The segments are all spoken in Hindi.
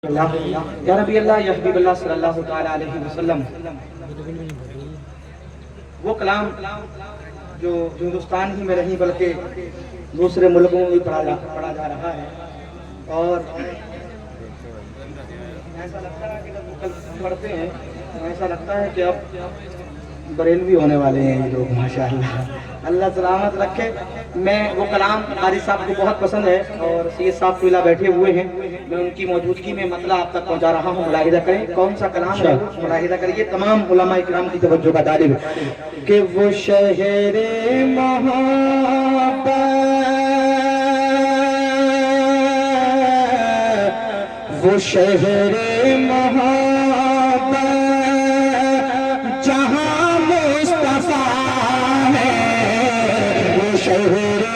या रबी अल्लाह या हबीब अल्लाह सल्लल्लाहु तआला अलैहि वसल्लम। वो कलाम जो हिंदुस्तान ही में नहीं बल्कि दूसरे मुल्कों में भी पढ़ा जा रहा है। और ऐसा लगता है कि जब कल पढ़ते हैं तो ऐसा लगता है कि अब बरेलवी होने वाले हैं ये लोग, माशाअल्लाह, अल्लाह सलामत रखे। मैं वो कलाम कारी साहब को बहुत पसंद है और सैयद साहब फिला बैठे हुए हैं, मैं उनकी मौजूदगी में मतलब आप तक पहुंचा रहा हूँ। मुलाहिदा करें कौन सा कलाम है, मुलाहिदा करिए। तमाम उलमा इकराम की तवज्जो का तालिब कि वो शहरे मोहब्बत, वो शहरे मोहब्बत जहाँ मुस्तफा है, वो शहरे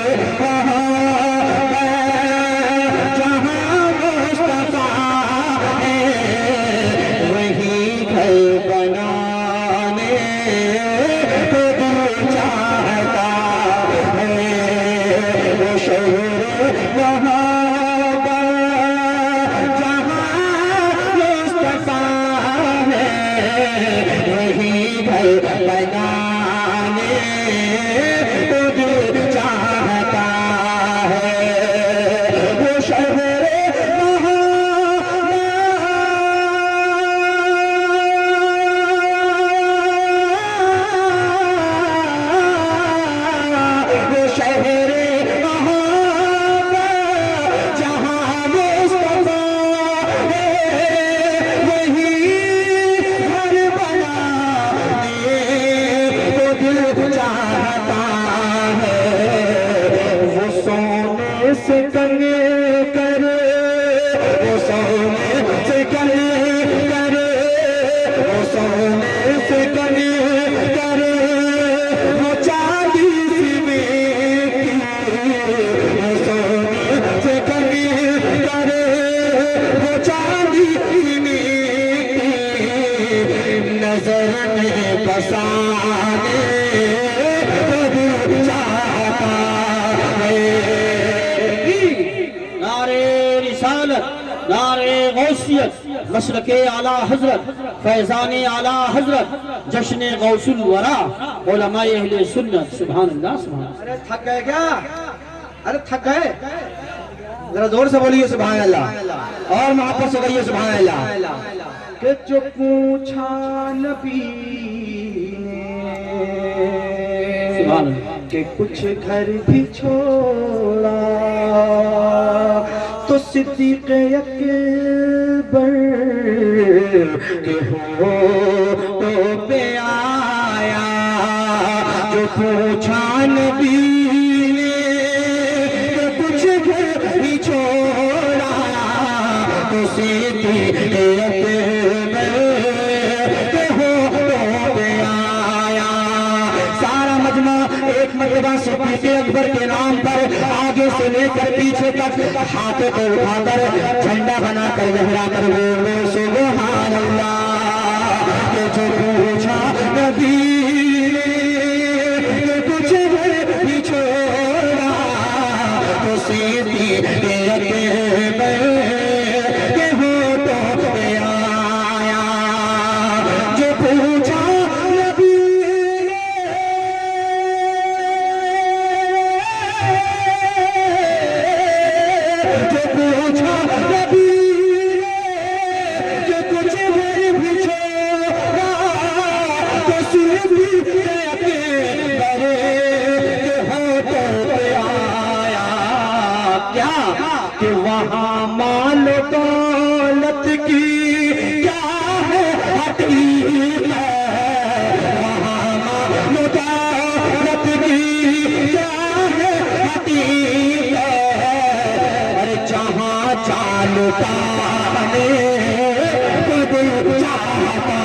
से कंगे करे, वो सोने से कंगे करे, वो सोने से कंगे करे, वो चांदी में वो सोने से कंगे करे, वो चांदी में नजर में बसाने नारे गौसियत, मशरके आला हजरत, फैजाने आला हजरत, जश्ने गौसुल वरा, उलमाए अहले सुन्नत। सुभान अल्लाह, सुभान अल्लाह। अरे थक गए क्या? अरे थक गए? जरा जोर से बोलिए सुभान अल्लाह, और मोहब्बत से कहिए सुभान अल्लाह। कि जो पूछा नबी ने, सुभान अल्लाह, कि कुछ घर भी छोड़ा तो सिद्दीक़ अकबर के हो तो पे आया। जो पूछा नबी ने कुछ घर भी छोड़ा तो सिद्दीक़ अकबर के हो तो पे आया। सारा मजमा एक मरतबा सिद्दीक़ अकबर के नाम पर आगे से लेकर पीछे तक हाथों को उठाकर झंडा बनाकर लहरा कर बोले सुभान अल्लाह। जो पूछा नबी ने कुछ भी छोड़ा तो सिद्दीक़ अकबर के होठों पे आया। जो पूछा नबी कि वहाँ माल दौलत की क्या है हकीकत, वहाँ माल दौलत की क्या है हकीकत। अरे जहाँ चालू पाने को चाहता।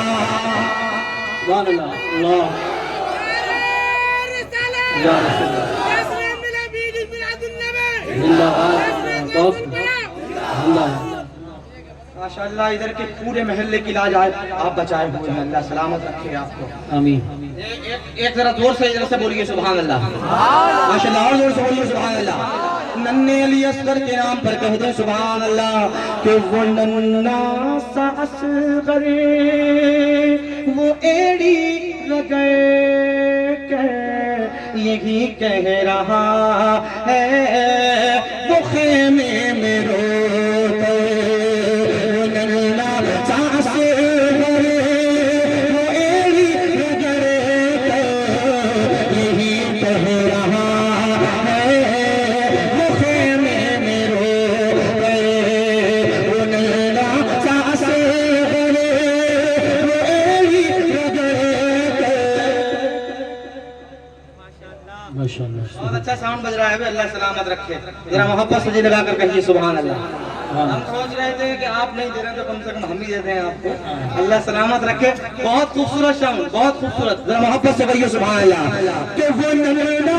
माशाअल्लाह, इधर के पूरे महल्ले की लाज आप बचाए हुए हैं, अल्लाह सलामत रखे आपको, आमीन। एक जरा जोर से इधर से बोलिए सुभान अल्लाह, माशाअल्लाह, और जोर से बोलिए सुभान अल्लाह। नन्हे अली असगर के नाम पर कह दे सुभान अल्लाह। कि वो नन्ना सा असगर वो एड़ी लगे के यही कह रहा है वो खेमे में रोते। वो नन्ना सा असगर वो एड़ी लगे के यही कह रहा बहुत अच्छा साउंड बज रहा है। अल्लाह सलामत रखे। जरा मोहब्बत से जी लगा कर कहिए सुभान अल्लाह। हम सोच रहे थे कि आप नहीं दे रहे तो कम से कम हम ही देते हैं आपको। अल्लाह सलामत रखे। बहुत खूबसूरत साउंड, बहुत खूबसूरत। जरा मोहब्बत से कहिए सुभान अल्लाह। कि वो नन्ना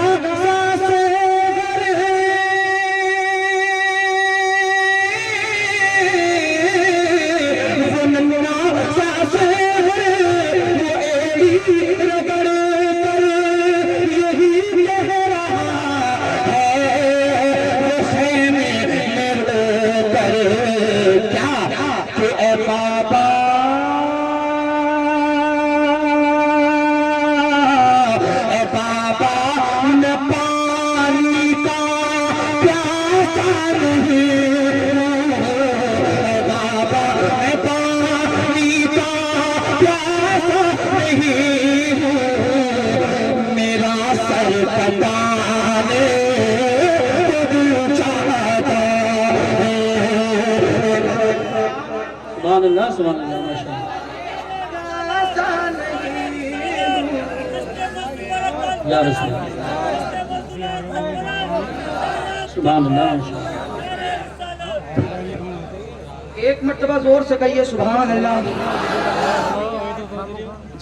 एक मर्तबा जोर से कहिए सुभान अल्लाह।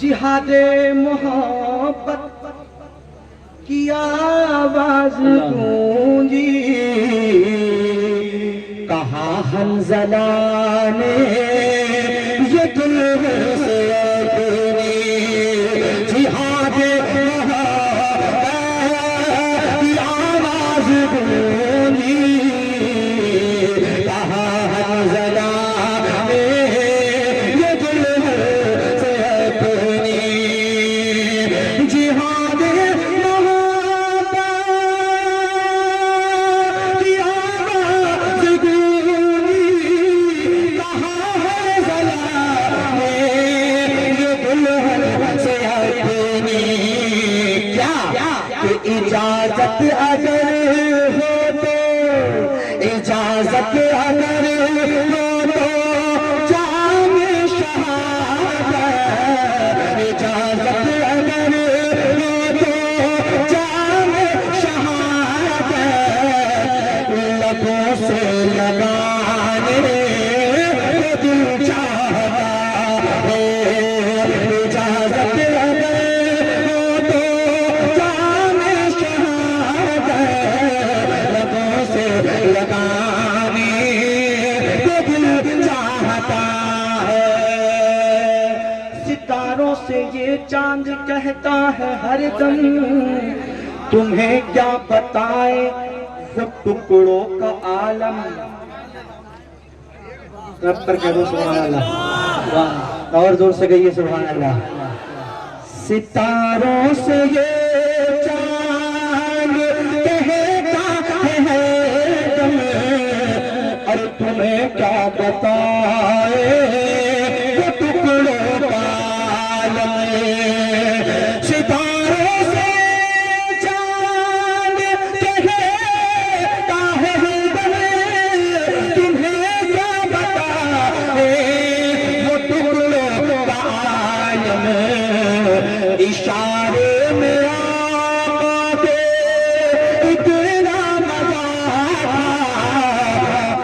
जिहादे मोहब्बत की आवाज गूंजी कहा हंज़ला ने ये दिल से अपनी जिहादे मोहब्बत की आवाज गूंजी कहा हंज़ला ने ये दिल से अपनी जिहादे इजाजत अगर हो तो इजाजत अगर हो तो जाने शहादत। इजाजत अगर हो तो जाने शहादत। लबों से लगाने को दिल चाहता है। इजाजत से ये चांद कहता है हर दम तुम्हें क्या बताए वो टुकड़ों का आलम। रब पर कह दो सुभान अल्लाह। और जोर से कहिए सुभान अल्लाह। सितारों से ये चांद कहता है हर दम और तुम्हें क्या बताए वो टुकड़ों का सितारों से चांद कहता है तुम्हें क्या बताए वो टुकड़ों का आलम। इशारे में आके इतना मजा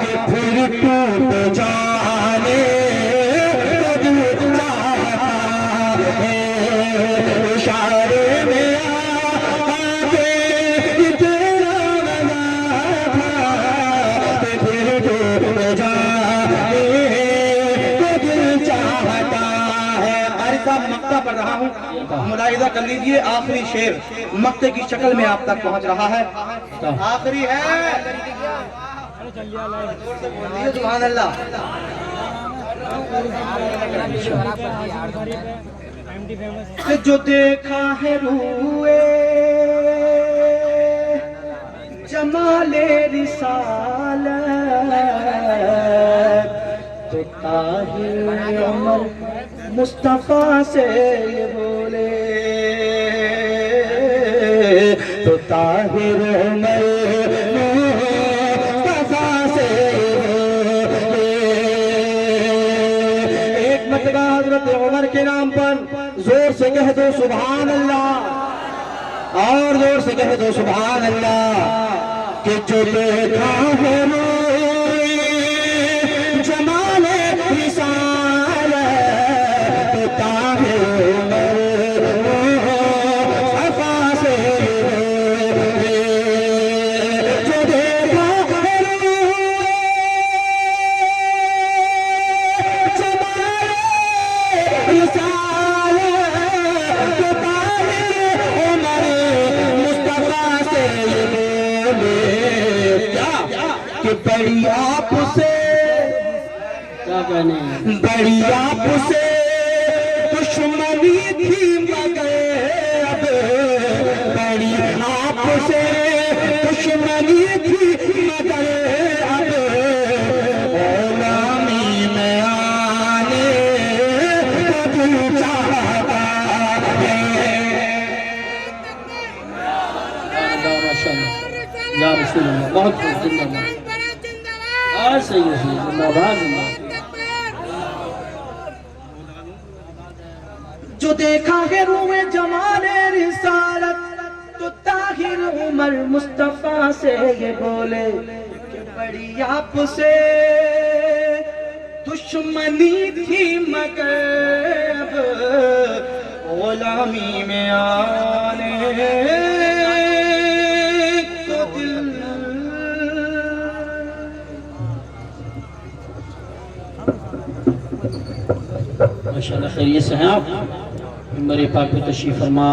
कि फिर टूट जाने इशारे में आके इतना मजा फिर टूट जाने को दिल चाहता है। अर्ज साहब मक्ता पढ़ रहा हूँ, मुलाहिजा कर लीजिए। आखिरी शेर मक्ते की शक्ल में आप तक पहुँच रहा है। आखिरी है, सुभान अल्लाह। जो देखा है रूए जमाले रिसालत तो ताहिर उमर मुस्तफा से ये बोले, तो ताहिर उमर मुस्तफा से ये बोले। एक मरतबा हजरत उमर के नाम पर जोर से कह दो सुभान अल्लाह, और जोर से कह दो सुभान अल्लाह। कि जो देखा है जमाले रिसालत तो ताहिर उमर मुस्तफा से, जो देखा है जमाले रिसालत तो ताहिर उमर मुस्तफा से कि बड़ी आपसे, क्या कहने, बड़ी आपसे दुश्मनी थी मगर अब, बड़ी आपसे दुश्मनी थी मगर अब गुलामी में आने को तू चाहता है। या रसूल अल्लाह, बहुत बहुत जिंदाबाद, सही है, जिंदाबाद जिंदाबाद। जो देखा है रूए जमाले रिसालत तो ताहिर उमर मुस्तफा से ये बोले कि बड़ी आपसे दुश्मनी थी मगर अब गुलामी में आने को दिल। माशाअल्लाह, खैरियत से हैं आप? मिंबर पाक पे तशरीफ फरमा।